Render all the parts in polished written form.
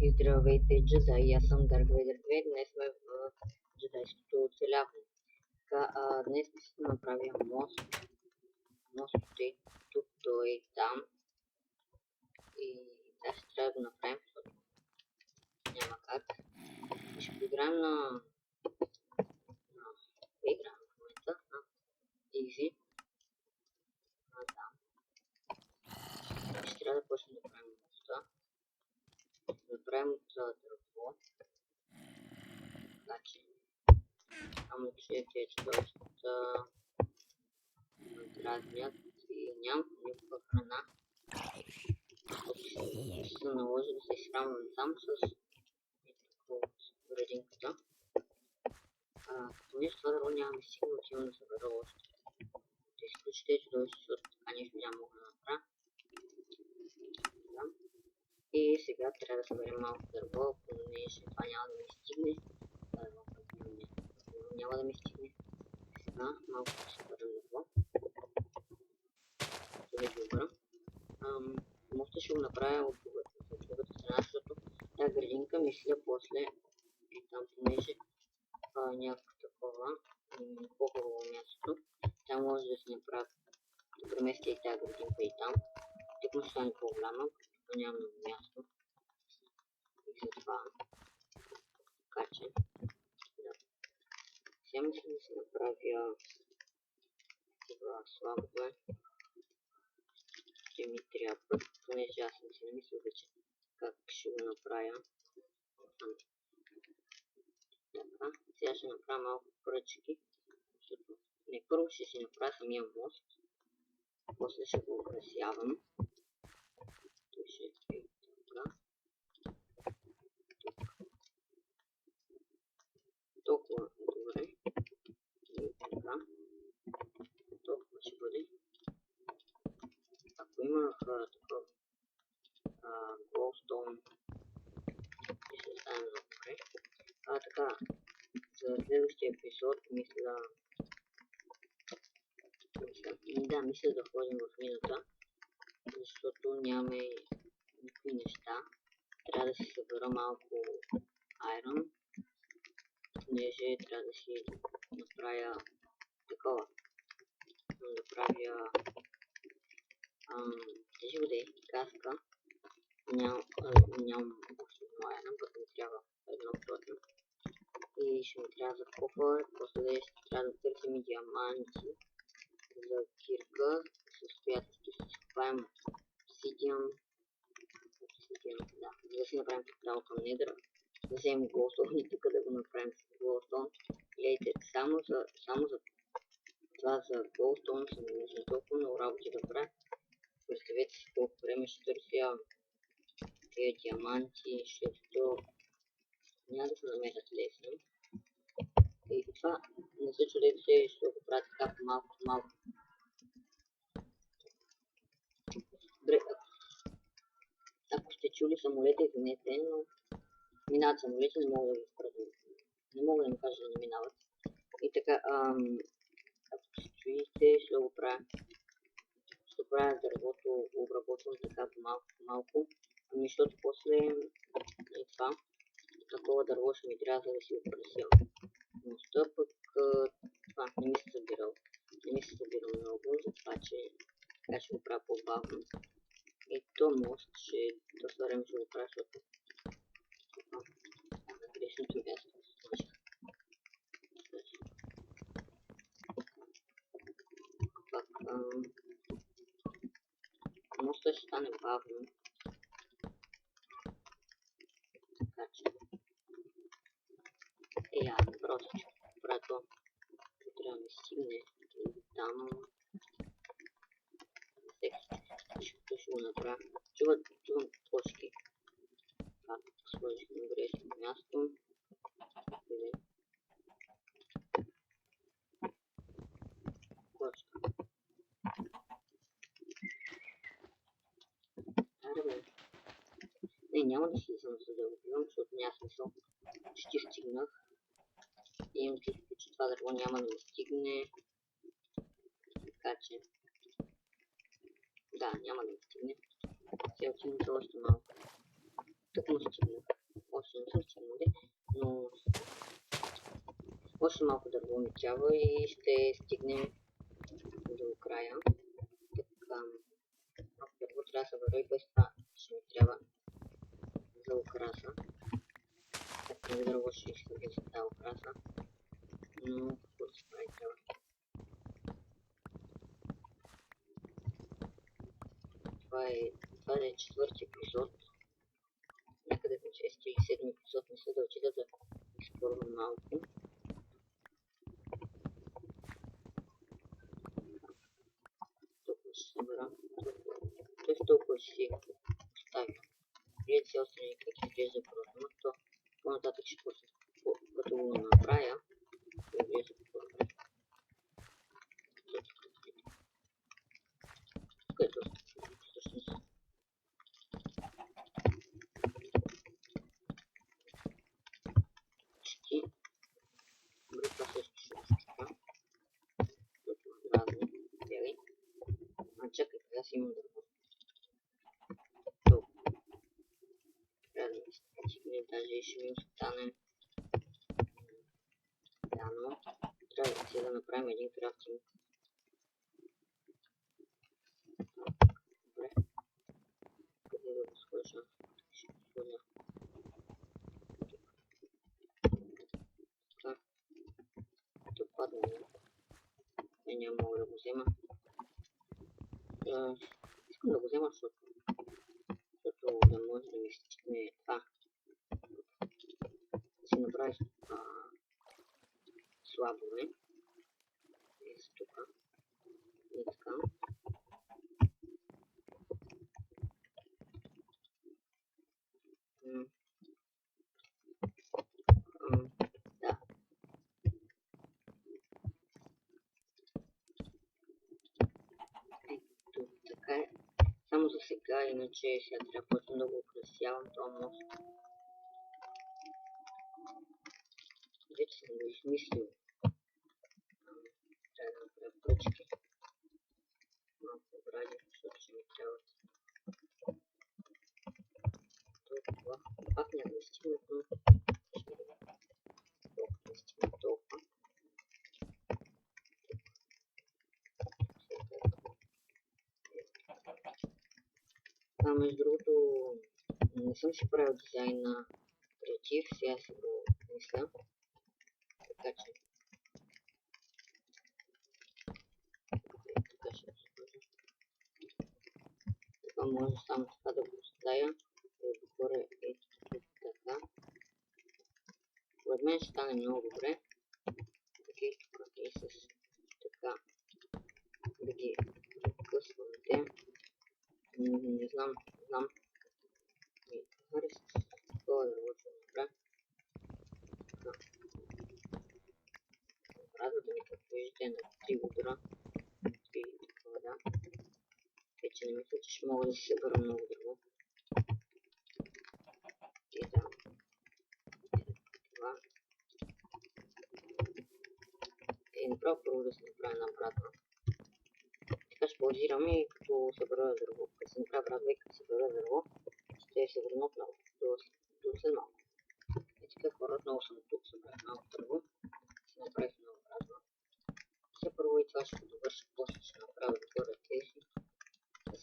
И здравейте, джедаи, аз съм Dark Vader 2. Днес сме в джедайското оцеляване. Днес ще направя мост. Мостът е тук, той е там. И да, ще трябва да го направим, защото няма как. Ще поиграем на игра в момента, на Easy. Да. Ще трябва да почнем да правим моста. Да направим от дърво. Така че, само че те доста дразнят и нямам никаква храна. Ще се наложи да се изхранвам сам с градинката. Понеже това дърво нямаме сигурно, че имам да събера още. Ще изключите чудовище, защото така нещо няма мога да направя. И сега трябва да съберем малко дърво, понеже това няма да ми стигне. Няма да ми стигне. Сега малко ще съберем дърво. Това е добра. Моста ще го направя от другата страна, защото тази градинка мисля после и там, понеже някакво такова по-хубаво място. Там може да се направи, да преместя и тази градинка и там. Тук му стане по-голяма, като няма много място. И затова. Така че, да. Сега мисля да се направя това слабове. Ще ми трябва, понеже аз съм си намислил вече как ще го направя. Така, сега ще направя малко пръчки, защото не първо ще си направя самия мост, после ще го украсявам. Тук ще е така. Толкова добре. И така. Толкова ще бъде. Ако имах такъв голстоун, ще стане много добре. Така, за следващия епизод мисля да ходим в мината, защото нямаме никакви неща. Трябва да си събера малко айрон, понеже трябва да си направя такова. Да правя живоде, каска. Нямам още айрон, пък ми трябва едно точно. И ще ми трябва за кофър, после ще трябва да търсим и диаманти за кирка, с която ще си купаем обсидиан, да, за да си направим право към недра, да вземем голстоун и тук да го направим с голстоун. Гледайте, само за това за голстоун съм нужда толкова много работи да правя. Представете си колко време ще търся тези диаманти, защото няма да се намерят лесно. И това не се чудете, ще го правя така малко. Добре, ако сте чули самолета, извинете, но минават самолети, не мога да ги спра. Не мога да им кажа да не минават. И така, ако се чуете, ще го правя. Ще правя дървото, обработвам така малко. Защото после и това, такова дърво ще ми трябва да си украсявам. Моста пък това не ми се събирал. Не ми се събирал много, затова че така ще го правя по-бавно. И то мост ще доста време ще го правя, защото на грешното място се сложих. Пак моста ще стане бавно. Така че просто ще правя то. Трябва да ми стигне там. Ще го направя. Чувам точки. Сложих на грешно място. Кочка. Не, няма да слизам за да го убивам, защото няма смисъл. Почти стигнах. И имам чувство, че това дърво няма да ми стигне. Така че да, няма да ми стигне. Сега отивам за още малко. Тук му стигнах. Още не съм стигнал, но още малко дърво ми трябва и ще стигнем до края. Така, малко дърво трябва да се върви, без това ще ми трябва за украса. Така дърво ще изхвърля за тази украса. Но какво да се прави трябва? Това е четвърти епизод. Някъде в 6 или 7 епизод мисля да отида да изпробвам малко. Толкова ще събера. Толкова ще си оставя. Вие си остане как изглежда програма, то по-нататък ще после като го направя, изглежда по-добре. Което всъщност почти добре, това също ще изчупя. Което разни бели. А чакай, сега си имам дърво. Трябва да ми стигне, даже ще ми остане рано. Трябва да направим един крафтинг. Добре. Къде да го сложа? Ще го сложа. Така. Тук падна. Няма мога да го взема. Искам да го взема, защото да може да ми стигне това. Да си направи слабове. Ето тук. И така. Да. Ето така е. Само за сега, иначе сега трябва просто да го украсявам този мост. Вече съм го измислил. Трябва да направя пръчки. Малко обради, защото ще ми трябва. Толкова. Пак няма да стигна, но ще видим. Толкова да стигна толкова. Между другото, не съм си правил дизайн на креатив, сега си го мисля. Така че така ще се сложа. Така може само така да го оставя и отгоре е така. Според мен ще стане много добре. Така и тук и с така да ги късвате. Не знам. Ми хареса такова да го добре. Така. Радва да ми като виждате на 3 удара. И такова да. Вече не мисля, че ще мога да си събера много дърво. И да. Това. Направо първо да се направя наобратно. Така ще паузирам и като събера дърво. Като се направя обратно и като събера дърво, ще се върна отново до след малко. И така хора, отново съм тук, събрах малко дърво. Ще направих много обратно. Все първо и това ще го довърша, после ще направя отгоре тези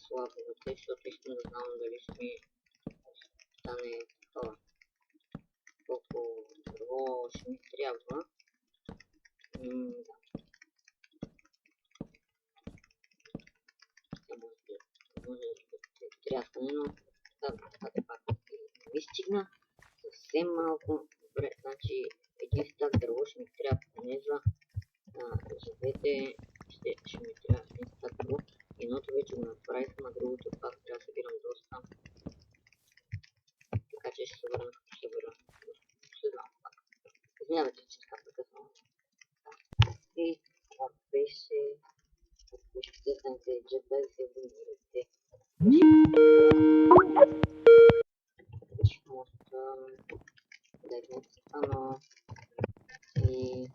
слабовете, защото искам да знам дали ще ми стане такова. Колко дърво ще ми трябва. Да. Може да тряскане, но така пак ми стигна съвсем малко. Добре, значи един стак дърво ще ми трябва поне за двете, ще ми трябва един стак дърво. Едното вече го направих, на другото пак трябва да събирам доста. Така че ще се върна като събера. След малко пак. Извинявайте, че така прекъсвам. И това беше. Ако ще станете джетбак, се абонирайте. Дайте ми стана и